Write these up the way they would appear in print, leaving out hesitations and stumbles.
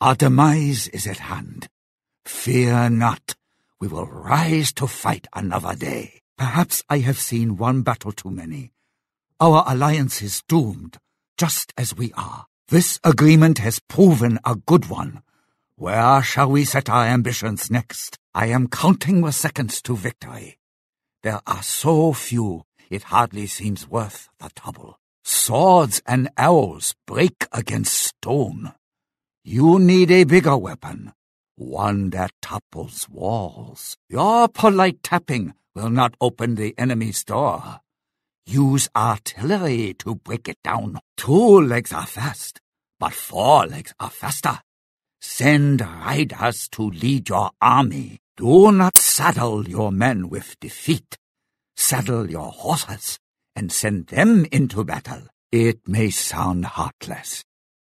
Our demise is at hand. Fear not. We will rise to fight another day. Perhaps I have seen one battle too many. Our alliance is doomed, just as we are. This agreement has proven a good one. Where shall we set our ambitions next? I am counting the seconds to victory. There are so few, it hardly seems worth the trouble. Swords and arrows break against stone. You need a bigger weapon, one that topples walls. Your polite tapping will not open the enemy's door. Use artillery to break it down. 2 legs are fast, but 4 legs are faster. Send riders to lead your army. Do not saddle your men with defeat. Saddle your horses and send them into battle. It may sound heartless,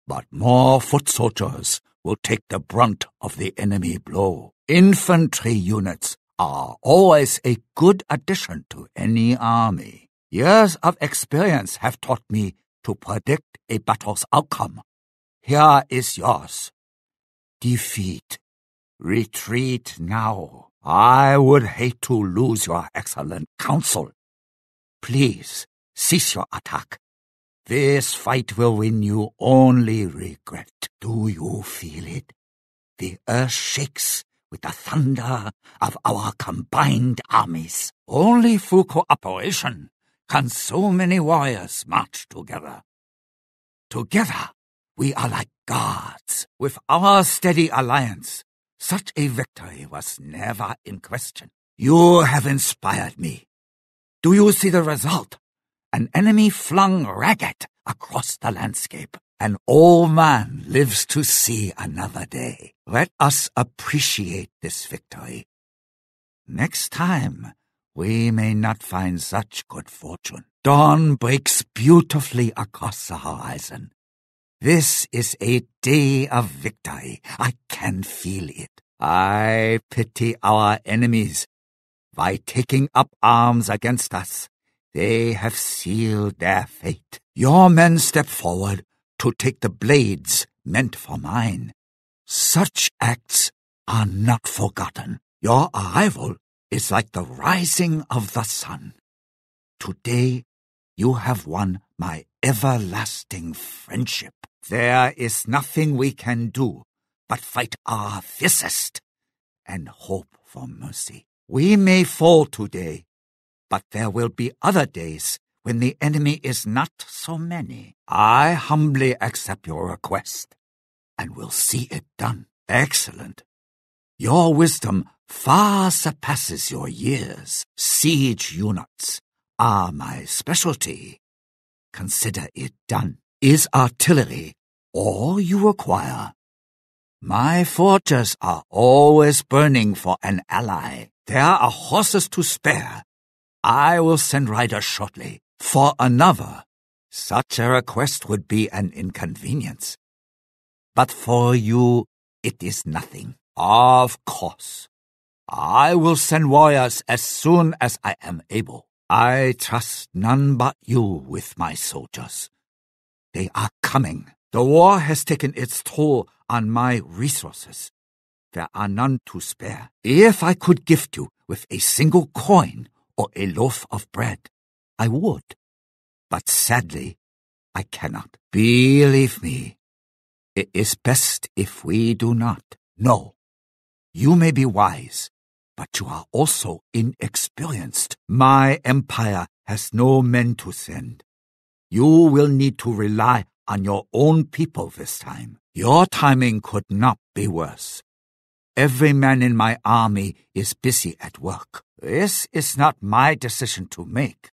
but more foot soldiers will take the brunt of the enemy blow. Infantry units are always a good addition to any army. Years of experience have taught me to predict a battle's outcome. Here is yours. Defeat. Retreat now. I would hate to lose your excellent counsel. Please, cease your attack. This fight will win you only regret. Do you feel it? The earth shakes with the thunder of our combined armies. Only through cooperation can so many warriors march together. Together, we are like gods. With our steady alliance, such a victory was never in question. You have inspired me. Do you see the result? An enemy flung ragged across the landscape. An old man lives to see another day. Let us appreciate this victory. Next time, we may not find such good fortune. Dawn breaks beautifully across the horizon. This is a day of victory. I can feel it. I pity our enemies. By taking up arms against us, they have sealed their fate. Your men step forward to take the blades meant for mine. Such acts are not forgotten. Your arrival is like the rising of the sun. Today, you have won my everlasting friendship. There is nothing we can do but fight our fiercest and hope for mercy. We may fall today, but there will be other days when the enemy is not so many. I humbly accept your request, and will see it done. Excellent. Your wisdom far surpasses your years. Siege units are my specialty. Consider it done. Is artillery all you require? My forges are always burning for an ally. There are horses to spare. I will send riders shortly. For another, such a request would be an inconvenience. But for you, it is nothing. Of course. I will send warriors as soon as I am able. I trust none but you with my soldiers. They are coming. The war has taken its toll on my resources. There are none to spare. If I could gift you with a single coin or a loaf of bread, I would. But sadly, I cannot. Believe me, it is best if we do not. No, you may be wise, but you are also inexperienced. My empire has no men to send. You will need to rely on your own people this time. Your timing could not be worse. Every man in my army is busy at work. This is not my decision to make,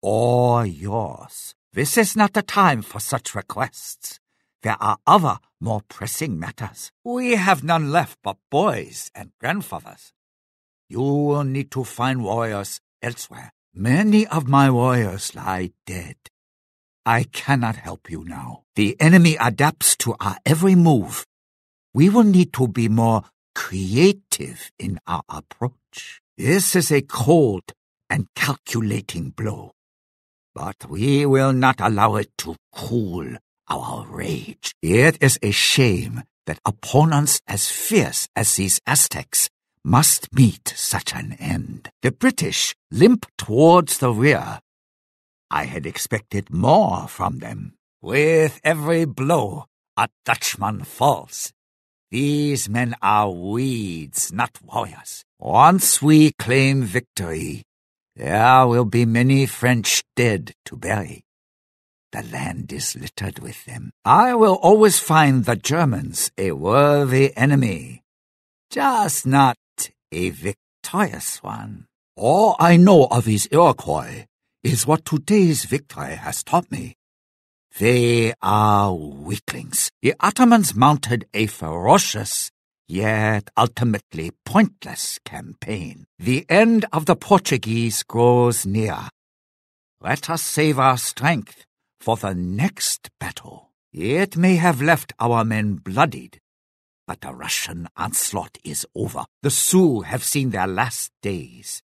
or yours. This is not the time for such requests. There are other, more pressing matters. We have none left but boys and grandfathers. You will need to find warriors elsewhere. Many of my warriors lie dead. I cannot help you now. The enemy adapts to our every move. We will need to be more creative in our approach. This is a cold and calculating blow, but we will not allow it to cool our rage. It is a shame that opponents as fierce as these Aztecs must meet such an end. The British limp towards the rear. I had expected more from them. With every blow, a Dutchman falls. These men are weeds, not warriors. Once we claim victory, there will be many French dead to bury. The land is littered with them. I will always find the Germans a worthy enemy, just not a victorious one. All I know of these Iroquois is what today's victory has taught me. They are weaklings. The Ottomans mounted a ferocious, yet ultimately pointless campaign. The end of the Portuguese grows near. Let us save our strength for the next battle. It may have left our men bloodied, but the Russian onslaught is over. The Sioux have seen their last days.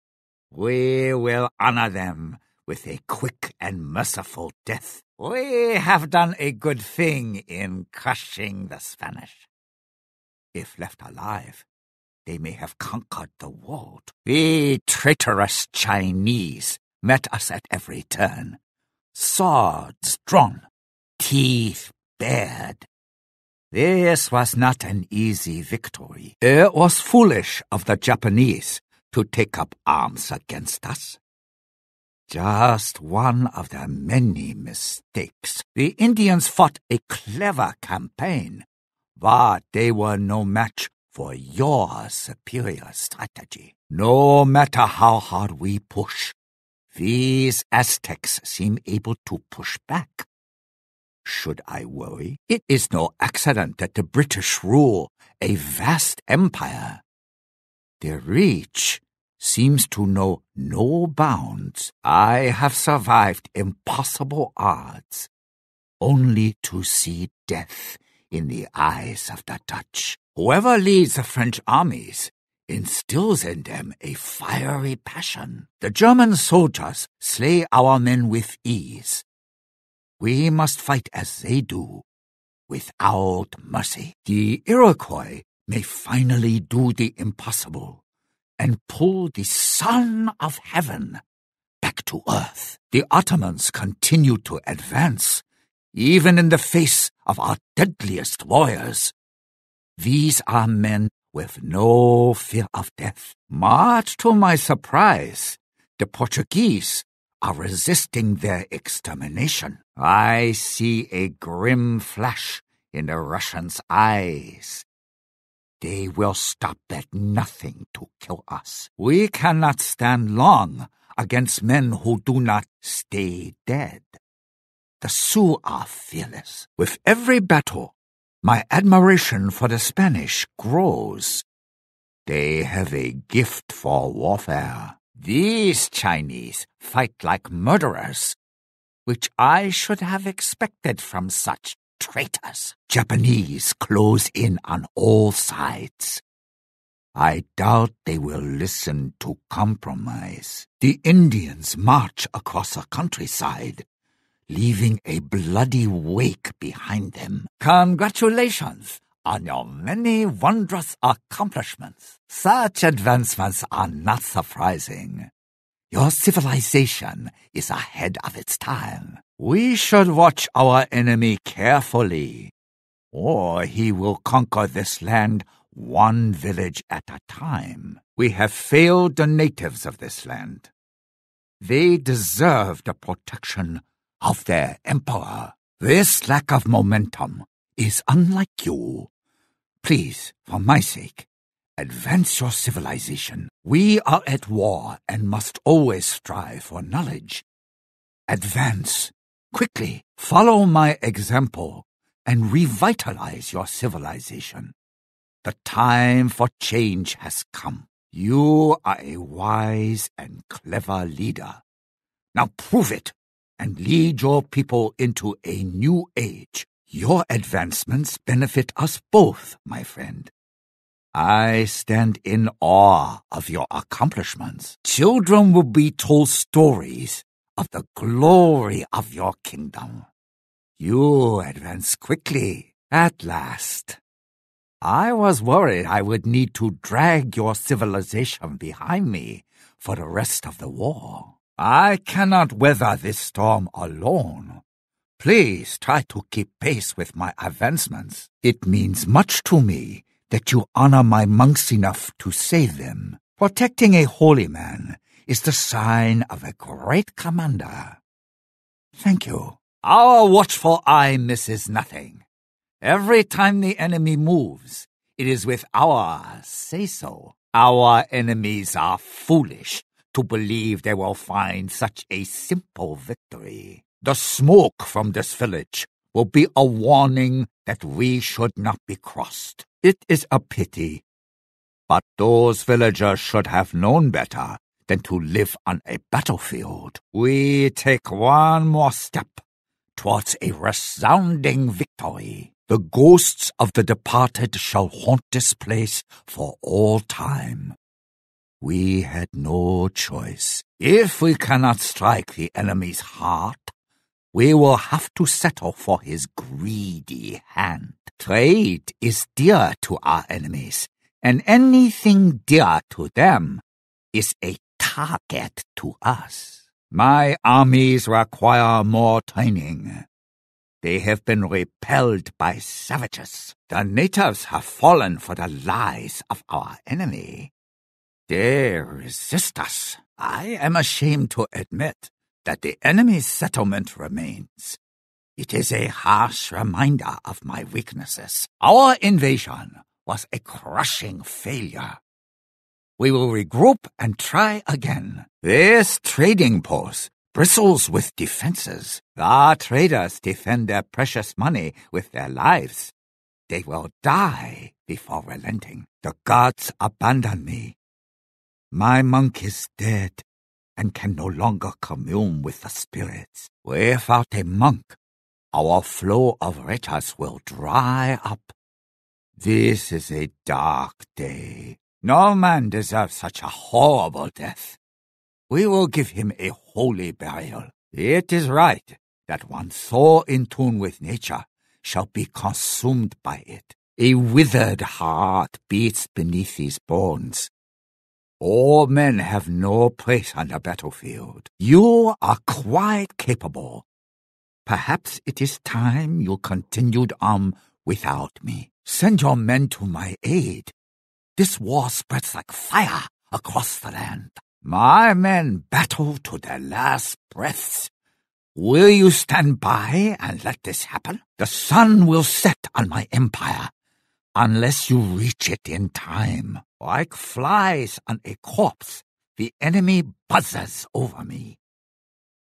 We will honor them with a quick and merciful death. We have done a good thing in crushing the Spanish. If left alive, they may have conquered the world. The traitorous Chinese met us at every turn. Swords drawn, teeth bared. This was not an easy victory. It was foolish of the Japanese to take up arms against us. Just one of their many mistakes. The Indians fought a clever campaign, but they were no match for your superior strategy. No matter how hard we push, these Aztecs seem able to push back. Should I worry? It is no accident that the British rule a vast empire. Their reach seems to know no bounds. I have survived impossible odds, only to see death in the eyes of the Dutch. Whoever leads the French armies instills in them a fiery passion. The German soldiers slay our men with ease. We must fight as they do, without mercy. The Iroquois may finally do the impossible and pull the Son of Heaven back to earth. The Ottomans continue to advance, even in the face of our deadliest warriors. These are men with no fear of death. Much to my surprise, the Portuguese are resisting their extermination. I see a grim flash in the Russians' eyes. They will stop at nothing to kill us. We cannot stand long against men who do not stay dead. The Sioux are fearless. With every battle, my admiration for the Spanish grows. They have a gift for warfare. These Chinese fight like murderers, which I should have expected from such traitors. Japanese close in on all sides. I doubt they will listen to compromise. The Indians march across the countryside, leaving a bloody wake behind them. Congratulations on your many wondrous accomplishments. Such advancements are not surprising. Your civilization is ahead of its time. We should watch our enemy carefully, or he will conquer this land one village at a time. We have failed the natives of this land. They deserve the protection of their emperor. This lack of momentum is unlike you. Please, for my sake, advance your civilization. We are at war and must always strive for knowledge. Advance. Quickly, follow my example and revitalize your civilization. The time for change has come. You are a wise and clever leader. Now prove it and lead your people into a new age. Your advancements benefit us both, my friend. I stand in awe of your accomplishments. Children will be told stories of the glory of your kingdom. You advance quickly, at last. I was worried I would need to drag your civilization behind me for the rest of the war. I cannot weather this storm alone. Please try to keep pace with my advancements. It means much to me that you honor my monks enough to save them. Protecting a holy man is the sign of a great commander. Thank you. Our watchful eye misses nothing. Every time the enemy moves, it is with our say-so. Our enemies are foolish to believe they will find such a simple victory. The smoke from this village will be a warning that we should not be crossed. It is a pity, but those villagers should have known better than to live on a battlefield. We take one more step towards a resounding victory. The ghosts of the departed shall haunt this place for all time. We had no choice. If we cannot strike the enemy's heart, we will have to settle for his greedy hand. Trade is dear to our enemies, and anything dear to them is a target to us. My armies require more training. They have been repelled by savages. The natives have fallen for the lies of our enemy. They resist us. I am ashamed to admit that the enemy's settlement remains. It is a harsh reminder of my weaknesses. Our invasion was a crushing failure. We will regroup and try again. This trading post bristles with defenses. The traders defend their precious money with their lives. They will die before relenting. The gods abandon me. My monk is dead and can no longer commune with the spirits. Without a monk, our flow of riches will dry up. This is a dark day. No man deserves such a horrible death. We will give him a holy burial. It is right that one so in tune with nature shall be consumed by it. A withered heart beats beneath these bones. All men have no place on the battlefield. You are quite capable. Perhaps it is time you continued on without me. Send your men to my aid. This war spreads like fire across the land. My men battle to their last breaths. Will you stand by and let this happen? The sun will set on my empire unless you reach it in time. Like flies on a corpse, the enemy buzzes over me.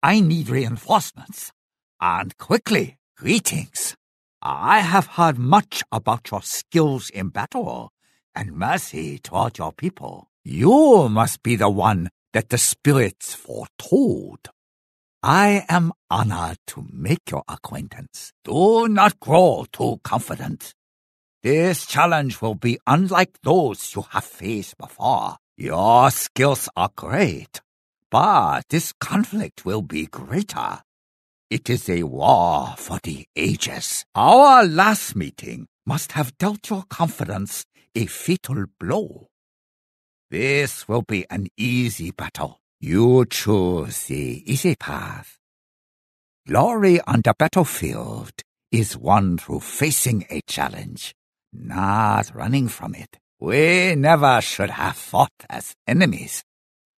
I need reinforcements, and quickly. Greetings. I have heard much about your skills in battle and mercy toward your people. You must be the one that the spirits foretold. I am honored to make your acquaintance. Do not grow too confident. This challenge will be unlike those you have faced before. Your skills are great, but this conflict will be greater. It is a war for the ages. Our last meeting must have dealt your confidence a fatal blow. This will be an easy battle. You choose the easy path. Glory on the battlefield is won through facing a challenge, not running from it. We never should have fought as enemies.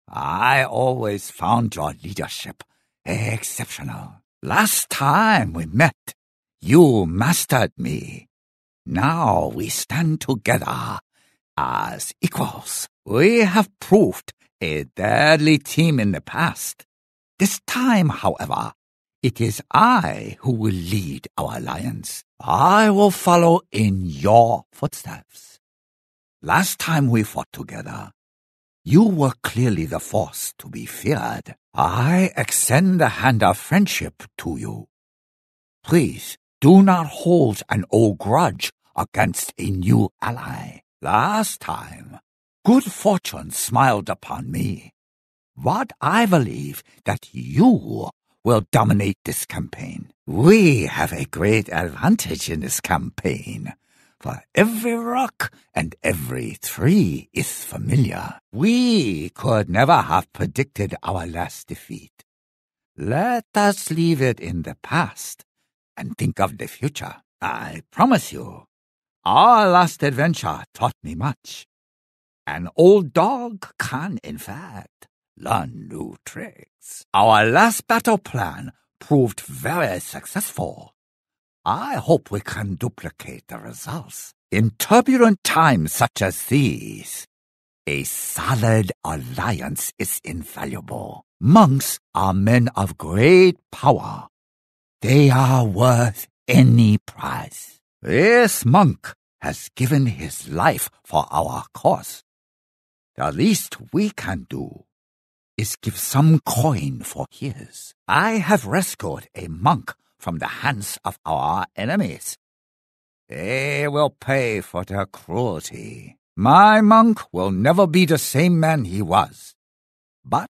I always found your leadership exceptional. Last time we met, you mastered me. Now we stand together as equals. We have proved a deadly team in the past. This time, however, it is I who will lead our alliance. I will follow in your footsteps. Last time we fought together, you were clearly the force to be feared. I extend the hand of friendship to you. Please do not hold an old grudge against a new ally. Last time, good fortune smiled upon me, but I believe that you will dominate this campaign. We have a great advantage in this campaign, for every rock and every tree is familiar. We could never have predicted our last defeat. Let us leave it in the past and think of the future. I promise you, our last adventure taught me much. An old dog can, in fact, learn new tricks. Our last battle plan proved very successful. I hope we can duplicate the results. In turbulent times such as these, a solid alliance is invaluable. Monks are men of great power. They are worth any price. This monk has given his life for our cause. The least we can do is give some coin for his. I have rescued a monk from the hands of our enemies. They will pay for their cruelty. My monk will never be the same man he was, but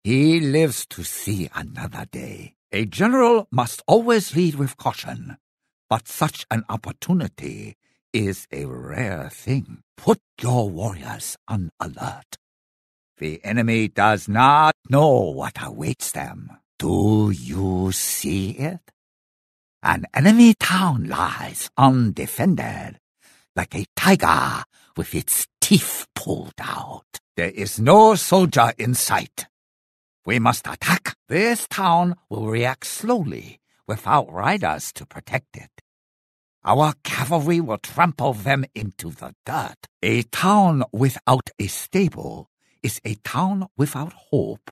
he lives to see another day. A general must always lead with caution, but such an opportunity is a rare thing. Put your warriors on alert. The enemy does not know what awaits them. Do you see it? An enemy town lies undefended, like a tiger with its teeth pulled out. There is no soldier in sight. We must attack. This town will react slowly, without riders to protect it. Our cavalry will trample them into the dirt. A town without a stable is a town without hope.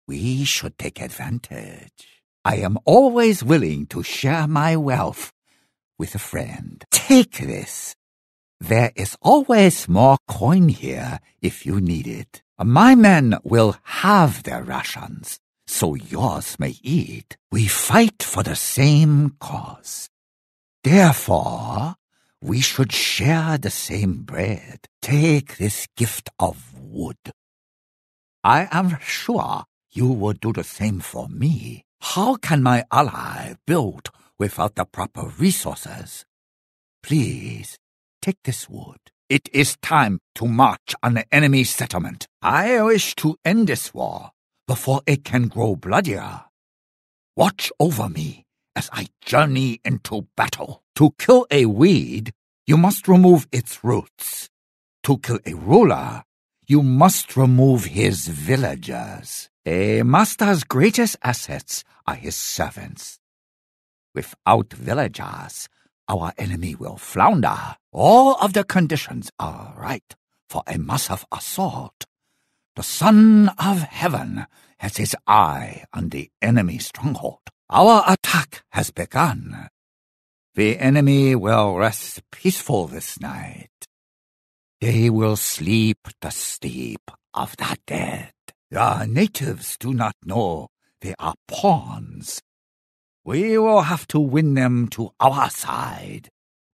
We should take advantage. I am always willing to share my wealth with a friend. Take this. There is always more coin here if you need it. My men will have their rations, so yours may eat. We fight for the same cause. Therefore, we should share the same bread. Take this gift of wood. I am sure you will do the same for me. How can my ally build without the proper resources? Please, take this wood. It is time to march on the enemy settlement. I wish to end this war before it can grow bloodier. Watch over me as I journey into battle. To kill a weed, you must remove its roots. To kill a ruler, you must remove his villagers. A master's greatest assets are his servants. Without villagers, our enemy will flounder. All of the conditions are right for a massive assault. The Son of Heaven has his eye on the enemy stronghold. Our attack has begun. The enemy will rest peaceful this night. They will sleep the sleep of the dead. The natives do not know they are pawns. We will have to win them to our side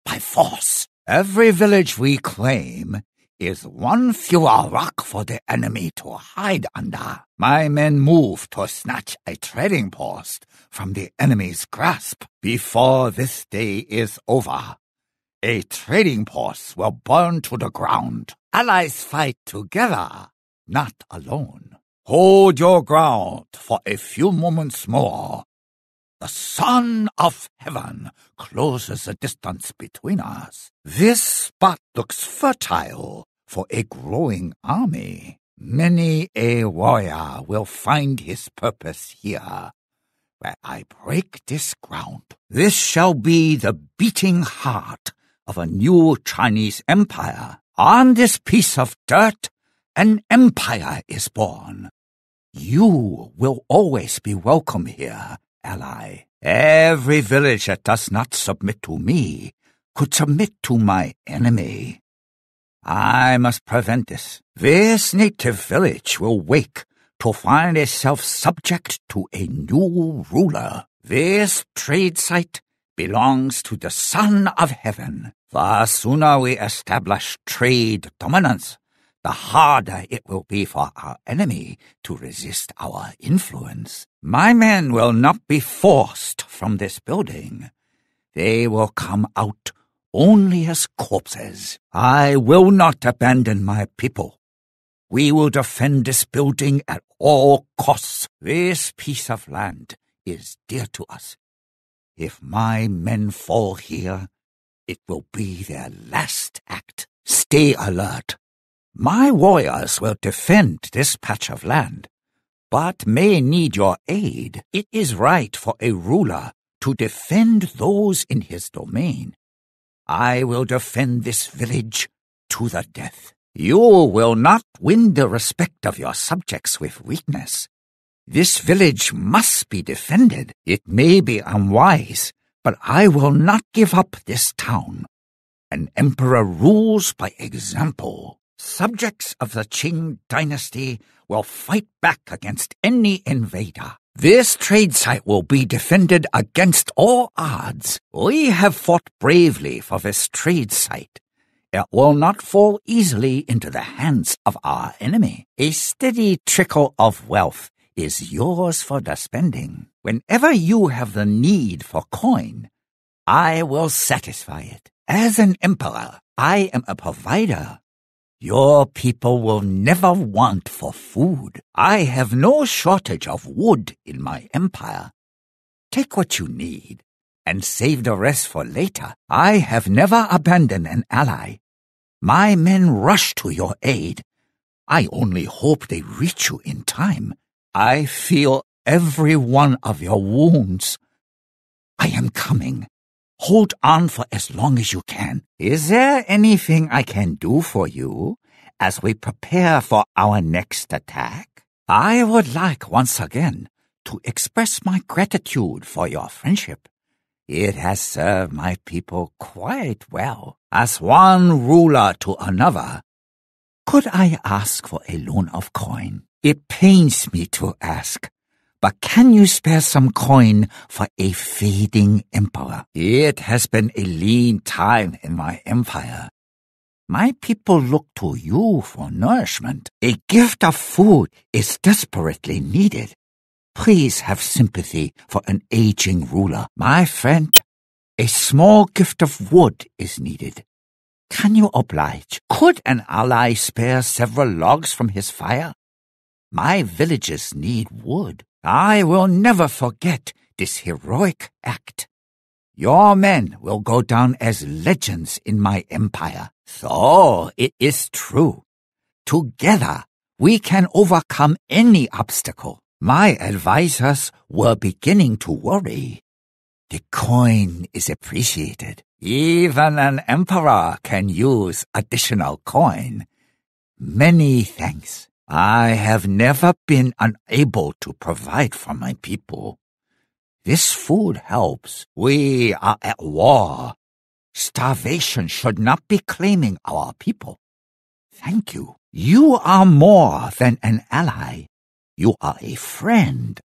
by force. Every village we claim is one fewer rock for the enemy to hide under. My men move to snatch a trading post from the enemy's grasp. Before this day is over, a trading post will burn to the ground. Allies fight together, not alone. Hold your ground for a few moments more. The Son of Heaven closes the distance between us. This spot looks fertile for a growing army. Many a warrior will find his purpose here, where I break this ground. This shall be the beating heart of a new Chinese empire. On this piece of dirt, an empire is born. You will always be welcome here, ally. Every village that does not submit to me could submit to my enemy. I must prevent this. This native village will wake to find itself subject to a new ruler. This trade site belongs to the Son of Heaven. The sooner we establish trade dominance, the harder it will be for our enemy to resist our influence. My men will not be forced from this building. They will come out only as corpses. I will not abandon my people. We will defend this building at all costs. This piece of land is dear to us. If my men fall here, it will be their last act. Stay alert. My warriors will defend this patch of land, but may need your aid. It is right for a ruler to defend those in his domain. I will defend this village to the death. You will not win the respect of your subjects with weakness. This village must be defended. It may be unwise, but I will not give up this town. An emperor rules by example. Subjects of the Qing dynasty will fight back against any invader. This trade site will be defended against all odds. We have fought bravely for this trade site. It will not fall easily into the hands of our enemy. A steady trickle of wealth is yours for the spending. Whenever you have the need for coin, I will satisfy it. As an emperor, I am a provider. Your people will never want for food. I have no shortage of wood in my empire. Take what you need and save the rest for later. I have never abandoned an ally. My men rush to your aid. I only hope they reach you in time. I feel every one of your wounds. I am coming. Hold on for as long as you can. Is there anything I can do for you as we prepare for our next attack? I would like once again to express my gratitude for your friendship. It has served my people quite well. As one ruler to another, could I ask for a loan of coin? It pains me to ask, but can you spare some coin for a fading emperor? It has been a lean time in my empire. My people look to you for nourishment. A gift of food is desperately needed. Please have sympathy for an aging ruler. My friend, a small gift of wood is needed. Can you oblige? Could an ally spare several logs from his fire? My villagers need wood. I will never forget this heroic act. Your men will go down as legends in my empire. So it is true. Together, we can overcome any obstacle. My advisors were beginning to worry. The coin is appreciated. Even an emperor can use additional coin. Many thanks. I have never been unable to provide for my people. This food helps. We are at war. Starvation should not be claiming our people. Thank you. You are more than an ally. You are a friend.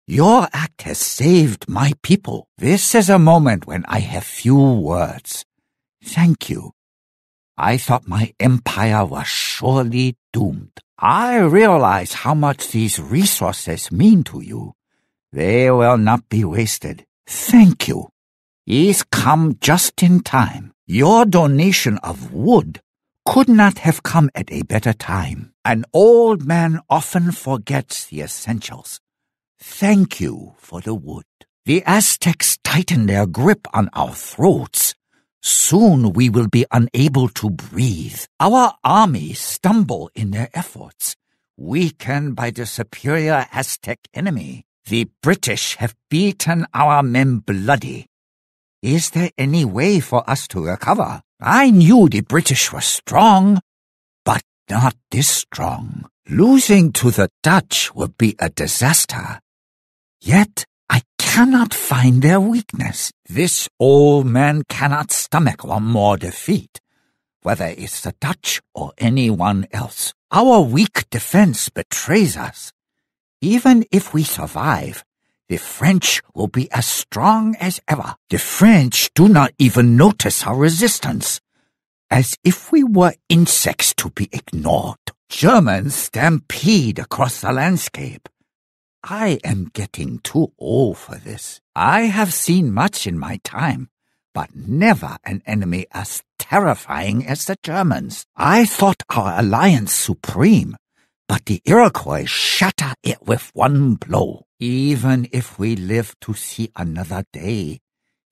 Your act has saved my people. This is a moment when I have few words. Thank you. I thought my empire was surely doomed. I realize how much these resources mean to you. They will not be wasted. Thank you. He's come just in time. Your donation of wood could not have come at a better time. An old man often forgets the essentials. Thank you for the wood. The Aztecs tighten their grip on our throats. Soon we will be unable to breathe. Our armies stumble in their efforts, weakened by the superior Aztec enemy. The British have beaten our men bloody. Is there any way for us to recover? I knew the British were strong, but not this strong. Losing to the Dutch would be a disaster. Yet I cannot find their weakness. This old man cannot stomach one more defeat, whether it's the Dutch or anyone else. Our weak defense betrays us. Even if we survive, the French will be as strong as ever. The French do not even notice our resistance. as if we were insects to be ignored. Germans stampede across the landscape. I am getting too old for this. I have seen much in my time, but never an enemy as terrifying as the Germans. I thought our alliance supreme, but the Iroquois shatter it with one blow. Even if we live to see another day,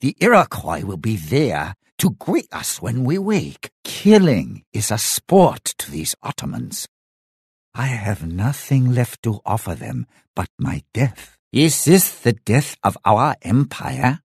the Iroquois will be there to greet us when we wake. Killing is a sport to these Ottomans. I have nothing left to offer them but my death. Is this the death of our empire?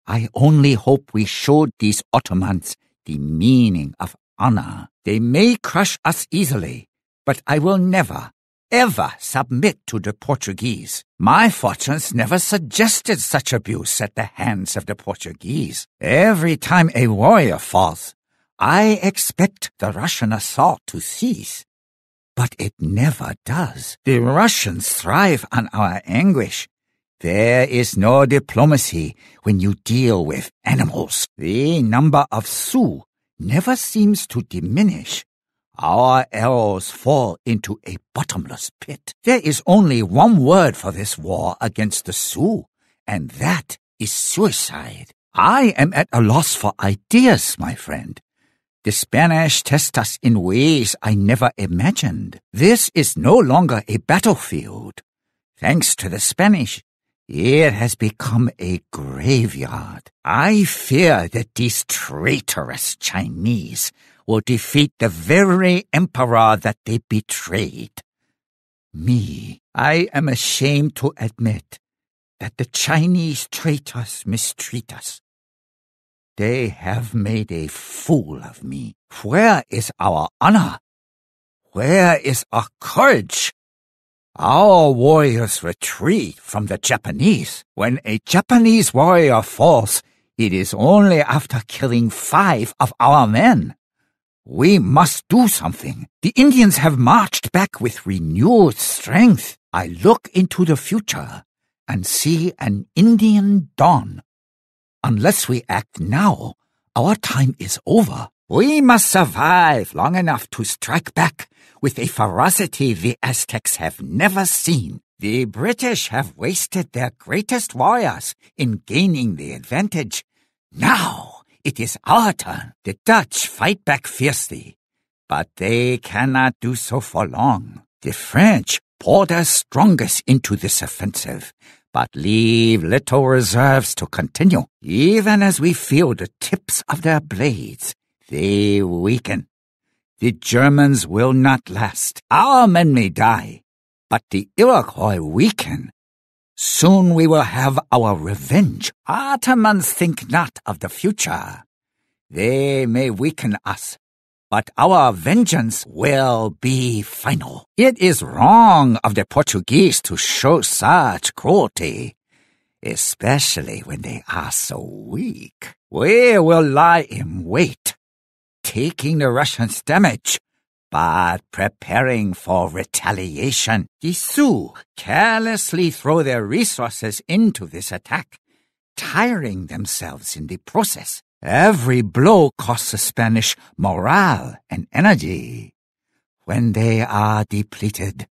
I only hope we showed these Ottomans the meaning of honor. They may crush us easily, but I will never, ever submit to the Portuguese. My fortunes never suggested such abuse at the hands of the Portuguese. Every time a warrior falls, I expect the Russian assault to cease. But it never does. The Russians thrive on our anguish. There is no diplomacy when you deal with animals. The number of Sioux never seems to diminish. Our arrows fall into a bottomless pit. There is only one word for this war against the Sioux, and that is suicide. I am at a loss for ideas, my friend. The Spanish test us in ways I never imagined. This is no longer a battlefield. Thanks to the Spanish, it has become a graveyard. I fear that these traitorous Chinese will defeat the very emperor that they betrayed. I am ashamed to admit that the Chinese traitors mistreat us. They have made a fool of me. Where is our honor? Where is our courage? Our warriors retreat from the Japanese. When a Japanese warrior falls, it is only after killing 5 of our men. We must do something. The Indians have marched back with renewed strength. I look into the future and see an Indian dawn. Unless we act now, our time is over. We must survive long enough to strike back with a ferocity the Aztecs have never seen. The British have wasted their greatest warriors in gaining the advantage. Now it is our turn. The Dutch fight back fiercely, but they cannot do so for long. The French pour their strongest into this offensive, but leave little reserves to continue. Even as we feel the tips of their blades, they weaken. The Germans will not last. Our men may die, but the Iroquois weaken. Soon we will have our revenge. Ottomans think not of the future. They may weaken us, but our vengeance will be final. It is wrong of the Portuguese to show such cruelty, especially when they are so weak. We will lie in wait, taking the Russians' damage, but preparing for retaliation. The Sioux carelessly throw their resources into this attack, tiring themselves in the process. Every blow costs the Spanish morale and energy. When they are depleted,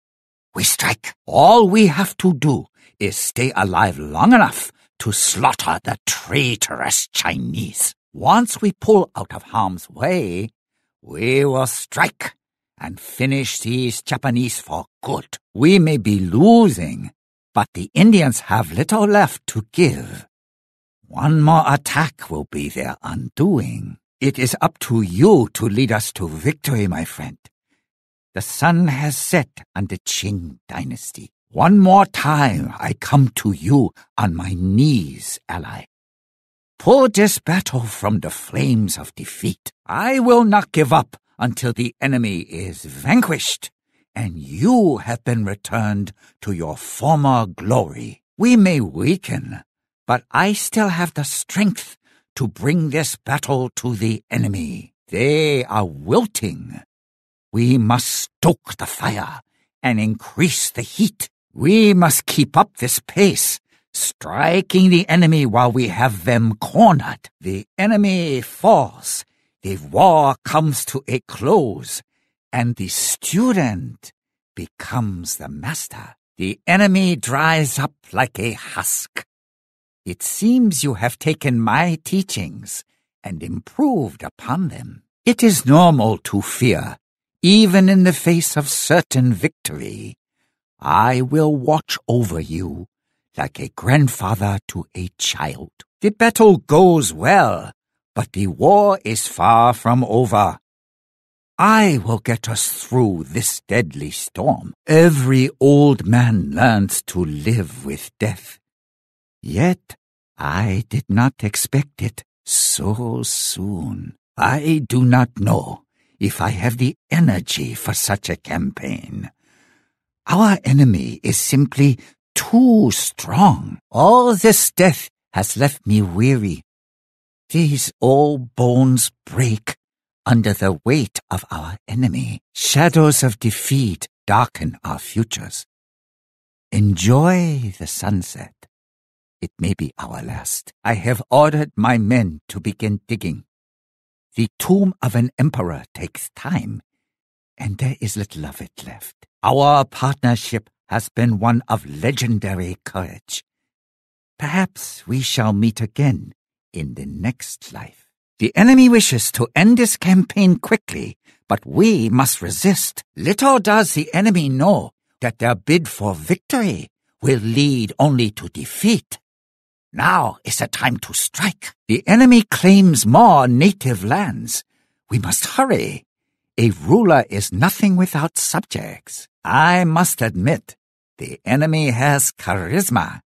we strike. All we have to do is stay alive long enough to slaughter the traitorous Chinese. Once we pull out of harm's way, we will strike and finish these Japanese for good. We may be losing, but the Indians have little left to give. One more attack will be their undoing. It is up to you to lead us to victory, my friend. The sun has set on the Qing dynasty. One more time I come to you on my knees, ally. Pull this battle from the flames of defeat. I will not give up until the enemy is vanquished, and you have been returned to your former glory. We may weaken, but I still have the strength to bring this battle to the enemy. They are wilting. We must stoke the fire and increase the heat. We must keep up this pace, striking the enemy while we have them cornered. The enemy falls. the war comes to a close, and the student becomes the master. The enemy dries up like a husk. It seems you have taken my teachings and improved upon them. It is normal to fear, even in the face of certain victory. I will watch over you like a grandfather to a child. The battle goes well, but the war is far from over. I will get us through this deadly storm. Every old man learns to live with death. Yet I did not expect it so soon. I do not know if I have the energy for such a campaign. Our enemy is simply too strong. All this death has left me weary. These old bones break under the weight of our enemy. Shadows of defeat darken our futures. Enjoy the sunset. It may be our last. I have ordered my men to begin digging. The tomb of an emperor takes time, and there is little of it left. Our partnership has been one of legendary courage. Perhaps we shall meet again in the next life. The enemy wishes to end this campaign quickly, but we must resist. Little does the enemy know that their bid for victory will lead only to defeat. Now is the time to strike. The enemy claims more native lands. We must hurry. A ruler is nothing without subjects. I must admit, the enemy has charisma.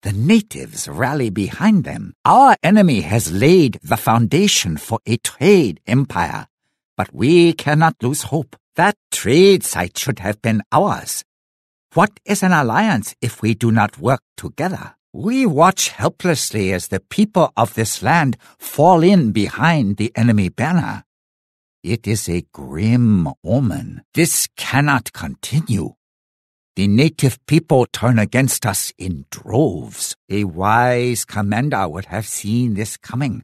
The natives rally behind them. Our enemy has laid the foundation for a trade empire, but we cannot lose hope. That trade site should have been ours. What is an alliance if we do not work together? We watch helplessly as the people of this land fall in behind the enemy banner. It is a grim omen. This cannot continue. The native people turn against us in droves. A wise commander would have seen this coming.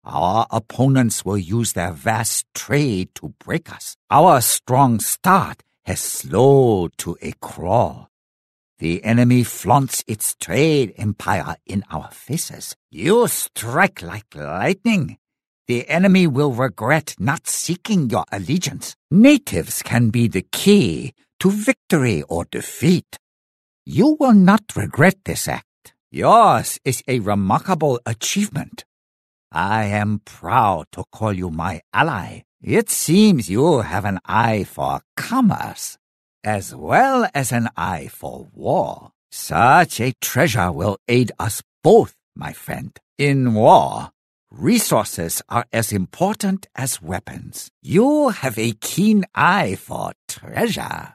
Our opponents will use their vast trade to break us. Our strong start has slowed to a crawl. The enemy flaunts its trade empire in our faces. You strike like lightning. The enemy will regret not seeking your allegiance. Natives can be the key to victory or defeat. You will not regret this act. Yours is a remarkable achievement. I am proud to call you my ally. It seems you have an eye for commerce, as well as an eye for war. Such a treasure will aid us both, my friend. In war, resources are as important as weapons. You have a keen eye for treasure.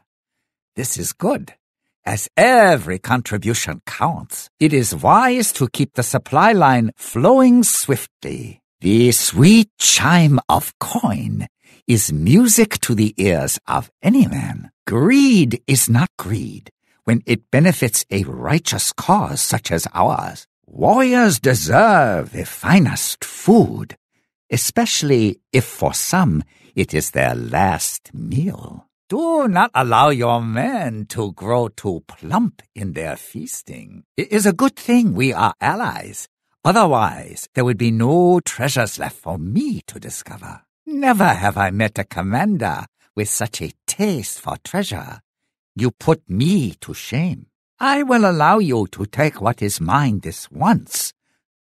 This is good, as every contribution counts. It is wise to keep the supply line flowing swiftly. The sweet chime of coin is music to the ears of any man. Greed is not greed when it benefits a righteous cause such as ours. Warriors deserve the finest food, especially if for some it is their last meal. Do not allow your men to grow too plump in their feasting. It is a good thing we are allies. Otherwise, there would be no treasures left for me to discover. Never have I met a commander with such a taste for treasure. You put me to shame. I will allow you to take what is mine this once,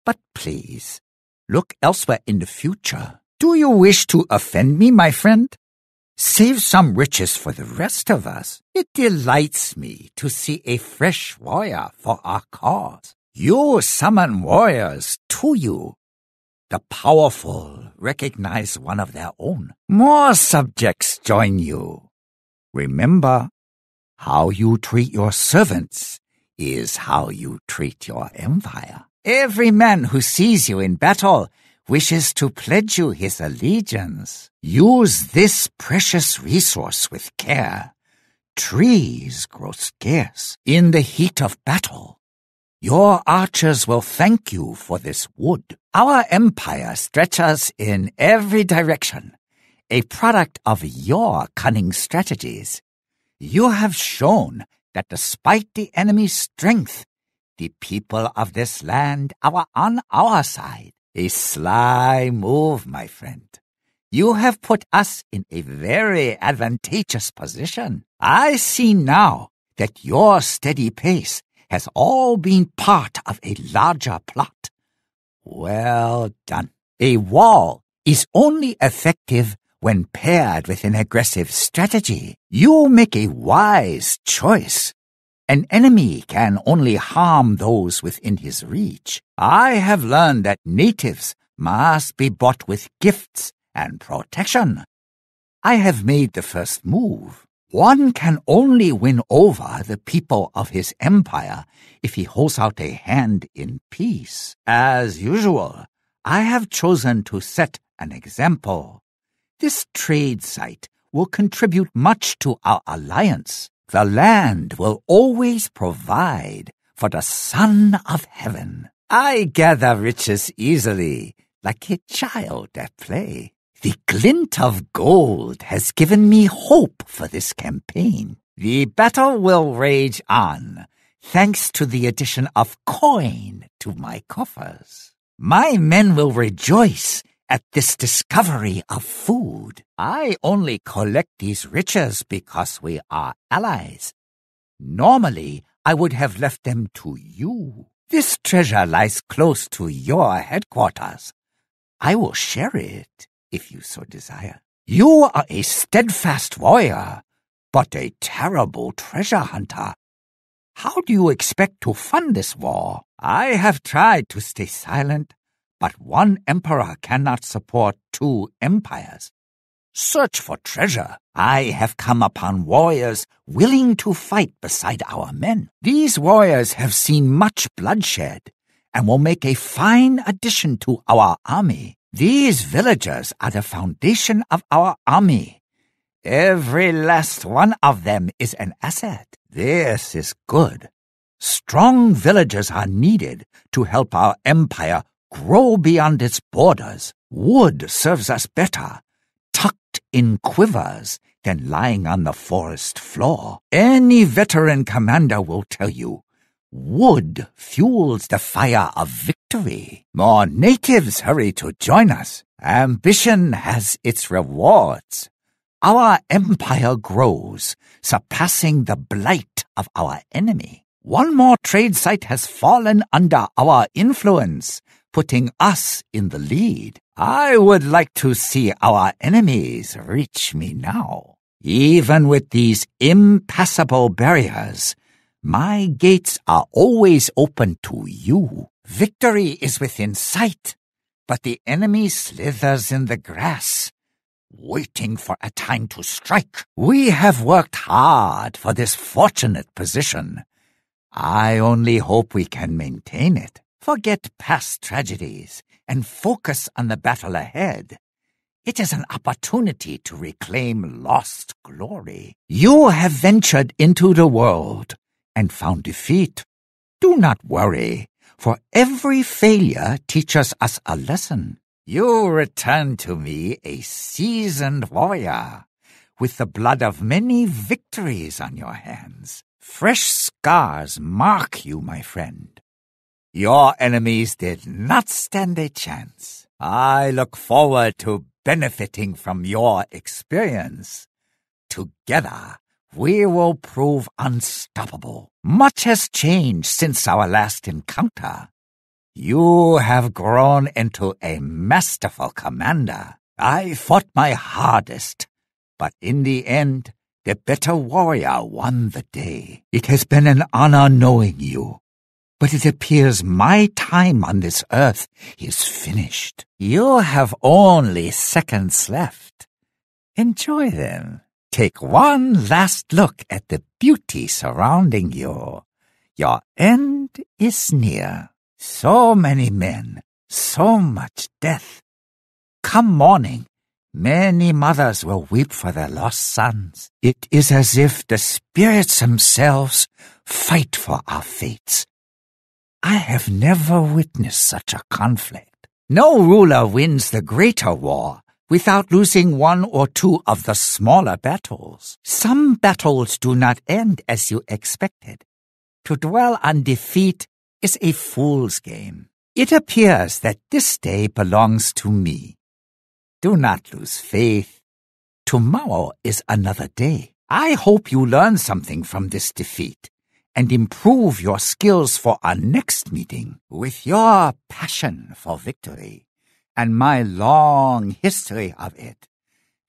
but please, look elsewhere in the future. Do you wish to offend me, my friend? Save some riches for the rest of us. It delights me to see a fresh warrior for our cause. You summon warriors to you. The powerful recognize one of their own. More subjects join you. Remember, how you treat your servants is how you treat your empire. Every man who sees you in battle wishes to pledge you his allegiance. Use this precious resource with care. Trees grow scarce in the heat of battle. Your archers will thank you for this wood. Our empire stretches in every direction, a product of your cunning strategies. You have shown that despite the enemy's strength, the people of this land are on our side. A sly move, my friend. You have put us in a very advantageous position. I see now that your steady pace has all been part of a larger plot. Well done. A wall is only effective when paired with an aggressive strategy. You make a wise choice. An enemy can only harm those within his reach. I have learned that natives must be bought with gifts and protection. I have made the first move. One can only win over the people of his empire if he holds out a hand in peace. As usual, I have chosen to set an example. This trade site will contribute much to our alliance. The land will always provide for the Son of Heaven. I gather riches easily, like a child at play. The glint of gold has given me hope for this campaign. The battle will rage on, thanks to the addition of coin to my coffers. My men will rejoice at this discovery of food. I only collect these riches because we are allies. Normally, I would have left them to you. This treasure lies close to your headquarters. I will share it, if you so desire. You are a steadfast warrior, but a terrible treasure hunter. How do you expect to fund this war? I have tried to stay silent, but one emperor cannot support two empires. Search for treasure. I have come upon warriors willing to fight beside our men. These warriors have seen much bloodshed and will make a fine addition to our army. These villagers are the foundation of our army. Every last one of them is an asset. This is good. Strong villagers are needed to help our empire grow beyond its borders. Wood serves us better, tucked in quivers, than lying on the forest floor. Any veteran commander will tell you, wood fuels the fire of victory. More natives hurry to join us. Ambition has its rewards. Our empire grows, surpassing the blight of our enemy. One more trade site has fallen under our influence, putting us in the lead. I would like to see our enemies reach me now. Even with these impassable barriers, my gates are always open to you. Victory is within sight, but the enemy slithers in the grass, waiting for a time to strike. We have worked hard for this fortunate position. I only hope we can maintain it. Forget past tragedies and focus on the battle ahead. It is an opportunity to reclaim lost glory. You have ventured into the world and found defeat. Do not worry, for every failure teaches us a lesson. You return to me a seasoned warrior, with the blood of many victories on your hands. Fresh scars mark you, my friend. Your enemies did not stand a chance. I look forward to benefiting from your experience. Together, we will prove unstoppable. Much has changed since our last encounter. You have grown into a masterful commander. I fought my hardest, but in the end, the better warrior won the day. It has been an honor knowing you, but it appears my time on this earth is finished. You have only seconds left. Enjoy them. Take one last look at the beauty surrounding you. Your end is near. So many men, so much death. Come morning, many mothers will weep for their lost sons. It is as if the spirits themselves fight for our fates. I have never witnessed such a conflict. No ruler wins the greater war without losing one or two of the smaller battles. Some battles do not end as you expected. To dwell on defeat is a fool's game. It appears that this day belongs to me. Do not lose faith. Tomorrow is another day. I hope you learn something from this defeat and improve your skills for our next meeting. With your passion for victory and my long history of it,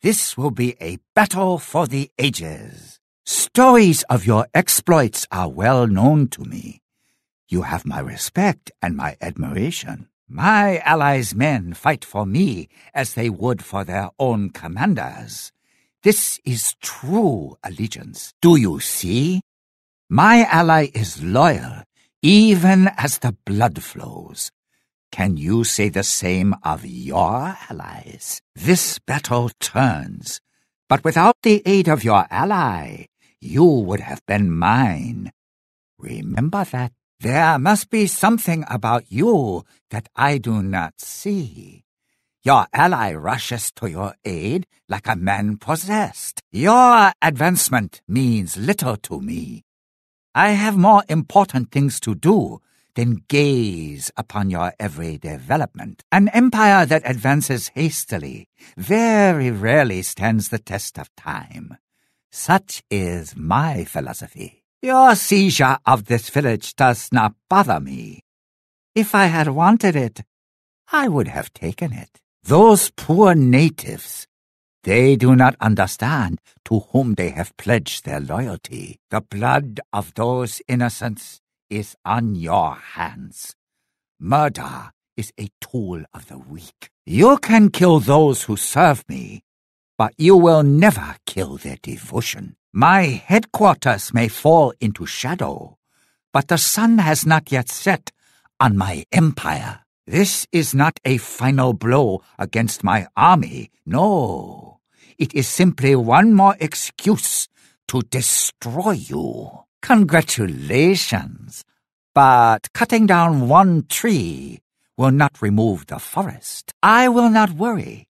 this will be a battle for the ages. Stories of your exploits are well known to me. You have my respect and my admiration. My allies' men fight for me as they would for their own commanders. This is true allegiance. Do you see? My ally is loyal, even as the blood flows. Can you say the same of your allies? This battle turns, but without the aid of your ally, you would have been mine. Remember that. There must be something about you that I do not see. Your ally rushes to your aid like a man possessed. Your advancement means little to me. I have more important things to do than gaze upon your every development. An empire that advances hastily very rarely stands the test of time. Such is my philosophy. Your seizure of this village does not bother me. If I had wanted it, I would have taken it. Those poor natives, they do not understand to whom they have pledged their loyalty. The blood of those innocents is on your hands. Murder is a tool of the weak. You can kill those who serve me, but you will never kill their devotion. My headquarters may fall into shadow, but the sun has not yet set on my empire. This is not a final blow against my army. No, it is simply one more excuse to destroy you. Congratulations, but cutting down one tree will not remove the forest. I will not worry.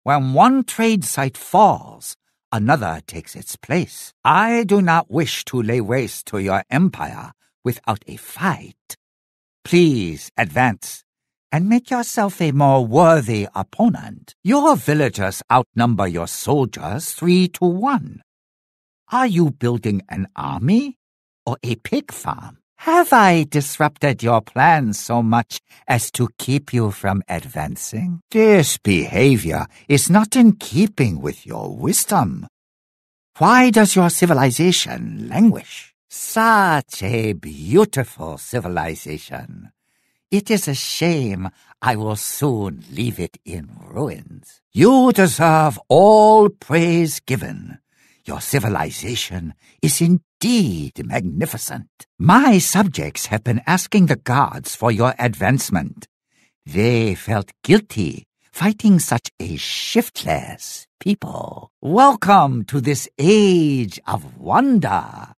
When one trade site falls, another takes its place. I do not wish to lay waste to your empire without a fight. Please advance and make yourself a more worthy opponent. Your villagers outnumber your soldiers 3-1. Are you building an army or a pig farm? Have I disrupted your plans so much as to keep you from advancing? This behavior is not in keeping with your wisdom. Why does your civilization languish? Such a beautiful civilization. It is a shame I will soon leave it in ruins. You deserve all praise given. Your civilization is indeed magnificent. My subjects have been asking the gods for your advancement. They felt guilty fighting such a shiftless people. Welcome to this age of wonder.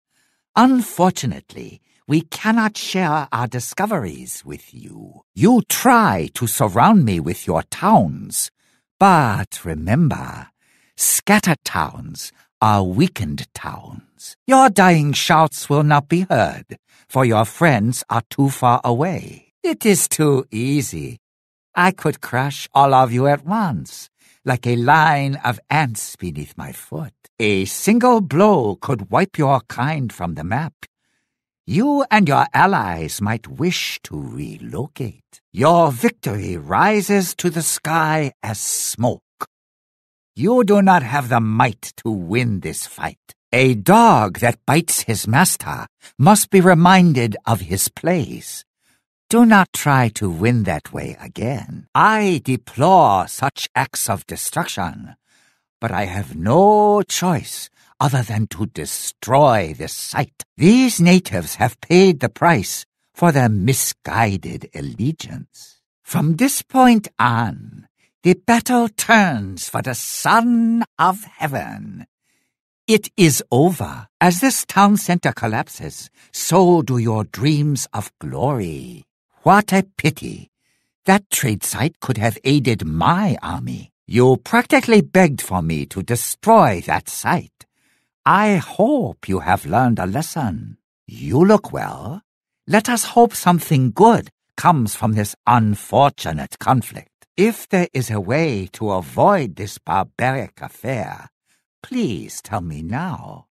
Unfortunately, we cannot share our discoveries with you. You try to surround me with your towns, but remember, scattered towns are weakened towns. Your dying shouts will not be heard, for your friends are too far away. It is too easy. I could crush all of you at once, like a line of ants beneath my foot. A single blow could wipe your kind from the map. You and your allies might wish to relocate. Your victory rises to the sky as smoke. You do not have the might to win this fight. A dog that bites his master must be reminded of his place. Do not try to win that way again. I deplore such acts of destruction, but I have no choice other than to destroy this site. These natives have paid the price for their misguided allegiance. From this point on, the battle turns for the Son of Heaven. It is over. As this town center collapses, so do your dreams of glory. What a pity That trade site could have aided my army. You practically begged for me to destroy that site. I hope you have learned a lesson. You look well. Let us hope something good comes from this unfortunate conflict. If there is a way to avoid this barbaric affair, please tell me now.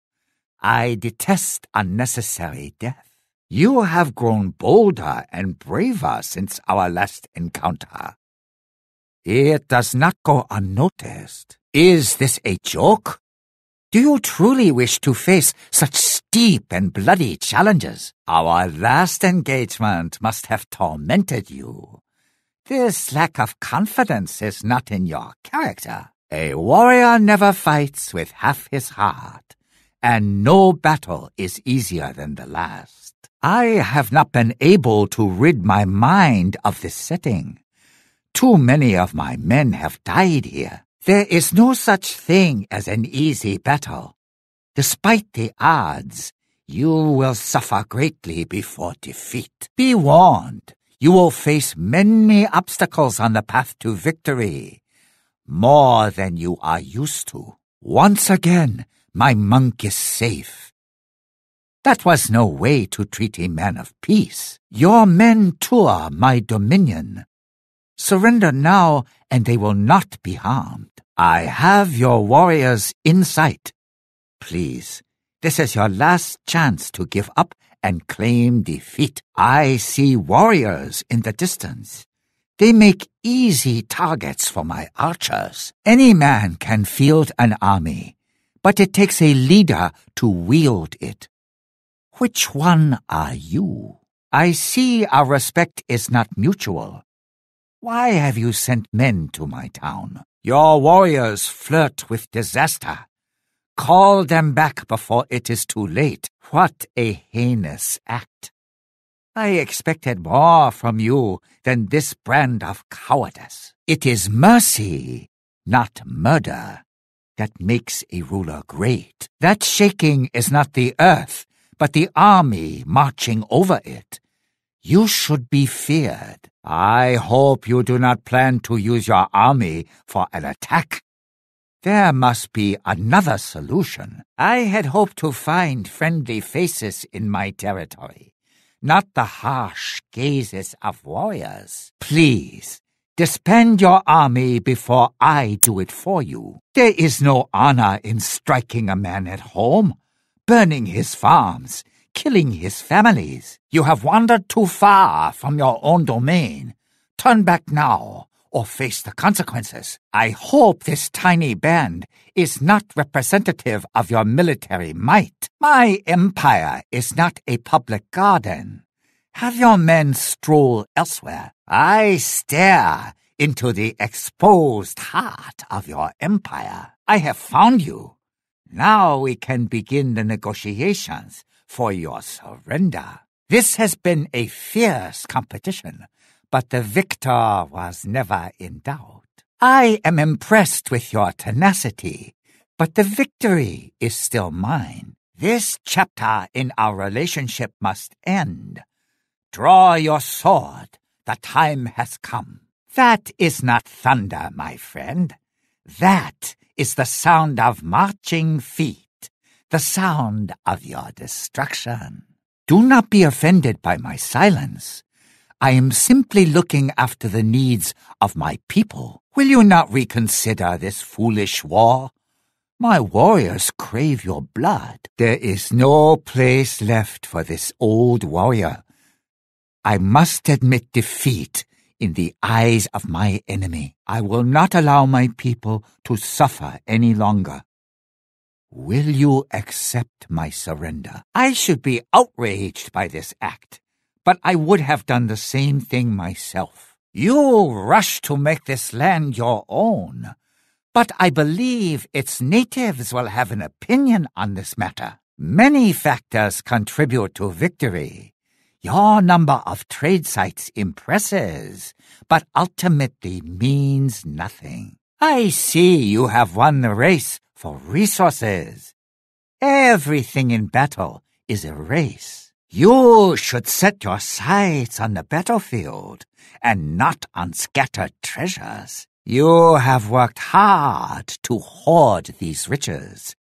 I detest unnecessary death. You have grown bolder and braver since our last encounter. It does not go unnoticed. Is this a joke? Do you truly wish to face such steep and bloody challenges? Our last engagement must have tormented you. This lack of confidence is not in your character. A warrior never fights with half his heart, and no battle is easier than the last. I have not been able to rid my mind of this setting. Too many of my men have died here. There is no such thing as an easy battle. Despite the odds, you will suffer greatly before defeat. Be warned, you will face many obstacles on the path to victory, more than you are used to. Once again, my monk is safe. That was no way to treat a man of peace. Your men tour my dominion. Surrender now, and they will not be harmed. I have your warriors in sight. Please, this is your last chance to give up and claim defeat. I see warriors in the distance. They make easy targets for my archers. Any man can field an army, but it takes a leader to wield it. Which one are you? I see our respect is not mutual. Why have you sent men to my town? Your warriors flirt with disaster. Call them back before it is too late. What a heinous act. I expected more from you than this brand of cowardice. It is mercy, not murder, that makes a ruler great. That shaking is not the earth, but the army marching over it. You should be feared. I hope you do not plan to use your army for an attack. There must be another solution. I had hoped to find friendly faces in my territory, not the harsh gazes of warriors. Please, disband your army before I do it for you. There is no honor in striking a man at home, burning his farms, killing his families. You have wandered too far from your own domain. Turn back now, or face the consequences. I hope this tiny band is not representative of your military might. My empire is not a public garden. Have your men stroll elsewhere. I stare into the exposed heart of your empire. I have found you. Now we can begin the negotiations for your surrender. This has been a fierce competition, but the victor was never in doubt. I am impressed with your tenacity, but the victory is still mine. This chapter in our relationship must end. Draw your sword. The time has come. That is not thunder, my friend. That is the sound of marching feet, the sound of your destruction. Do not be offended by my silence. I am simply looking after the needs of my people. Will you not reconsider this foolish war? My warriors crave your blood. There is no place left for this old warrior. I must admit defeat in the eyes of my enemy. I will not allow my people to suffer any longer. Will you accept my surrender? I should be outraged by this act, but I would have done the same thing myself. You rush to make this land your own, but I believe its natives will have an opinion on this matter. Many factors contribute to victory. Your number of trade sites impresses, but ultimately means nothing. I see you have won the race for resources. Everything in battle is a race. You should set your sights on the battlefield and not on scattered treasures. You have worked hard to hoard these riches.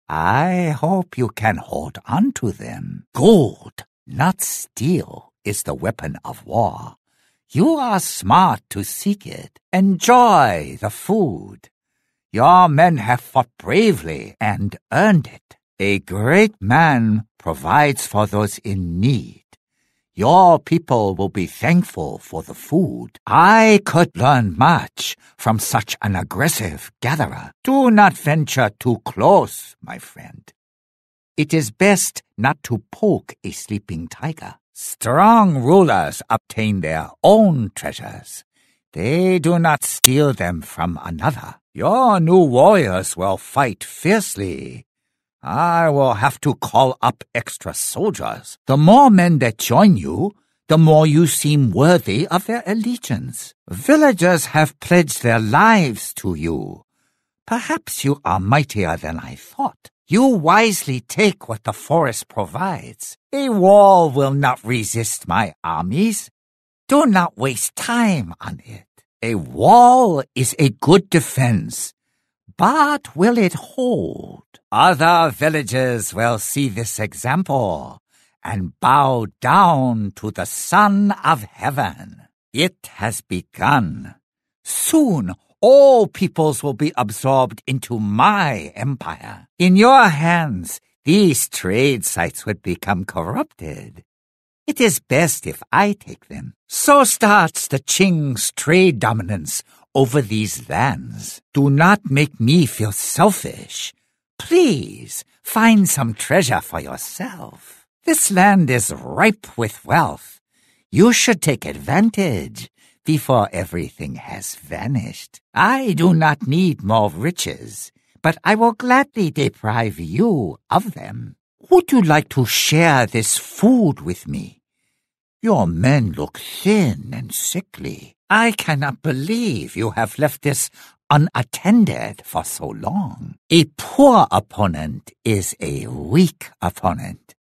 I hope you can hold on to them. Gold, not steel, is the weapon of war. You are smart to seek it. Enjoy the food. Your men have fought bravely and earned it. A great man provides for those in need. Your people will be thankful for the food. I could learn much from such an aggressive gatherer. Do not venture too close, my friend. It is best not to poke a sleeping tiger. Strong rulers obtain their own treasures. They do not steal them from another. Your new warriors will fight fiercely. I will have to call up extra soldiers. The more men that join you, the more you seem worthy of their allegiance. Villagers have pledged their lives to you. Perhaps you are mightier than I thought. You wisely take what the forest provides. A wall will not resist my armies. Do not waste time on it. A wall is a good defense, but will it hold? Other villagers will see this example and bow down to the Son of Heaven. It has begun. Soon all peoples will be absorbed into my empire. In your hands, these trade sites would become corrupted. It is best if I take them. So starts the Qing's trade dominance over these lands. Do not make me feel selfish. Please, find some treasure for yourself. This land is ripe with wealth. You should take advantage before everything has vanished. I do not need more riches, but I will gladly deprive you of them. Would you like to share this food with me? Your men look thin and sickly. I cannot believe you have left this unattended for so long. A poor opponent is a weak opponent.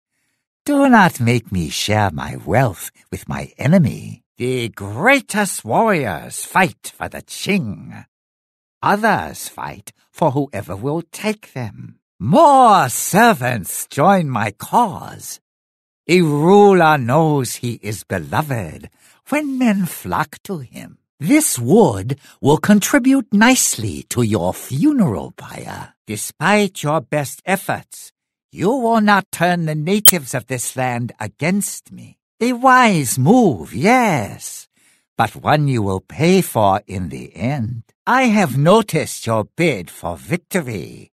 Do not make me share my wealth with my enemy. The greatest warriors fight for the Qing. Others fight for whoever will take them. More servants join my cause. A ruler knows he is beloved when men flock to him. This wood will contribute nicely to your funeral pyre. Despite your best efforts, you will not turn the natives of this land against me. A wise move, yes, but one you will pay for in the end. I have noticed your bid for victory.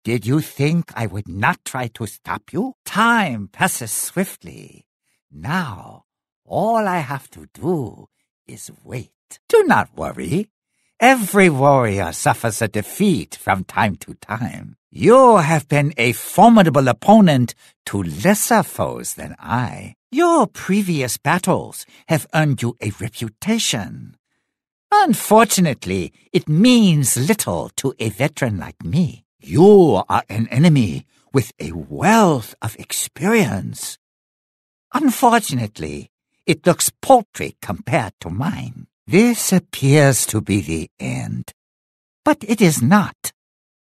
Did you think I would not try to stop you? Time passes swiftly. Now, all I have to do is wait. Do not worry. Every warrior suffers a defeat from time to time. You have been a formidable opponent to lesser foes than I. Your previous battles have earned you a reputation. Unfortunately, it means little to a veteran like me. You are an enemy with a wealth of experience. Unfortunately, it looks paltry compared to mine. This appears to be the end, but it is not.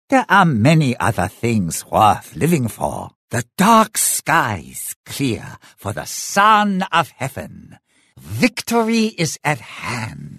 There are many other things worth living for. The dark skies clear for the Son of Heaven. Victory is at hand.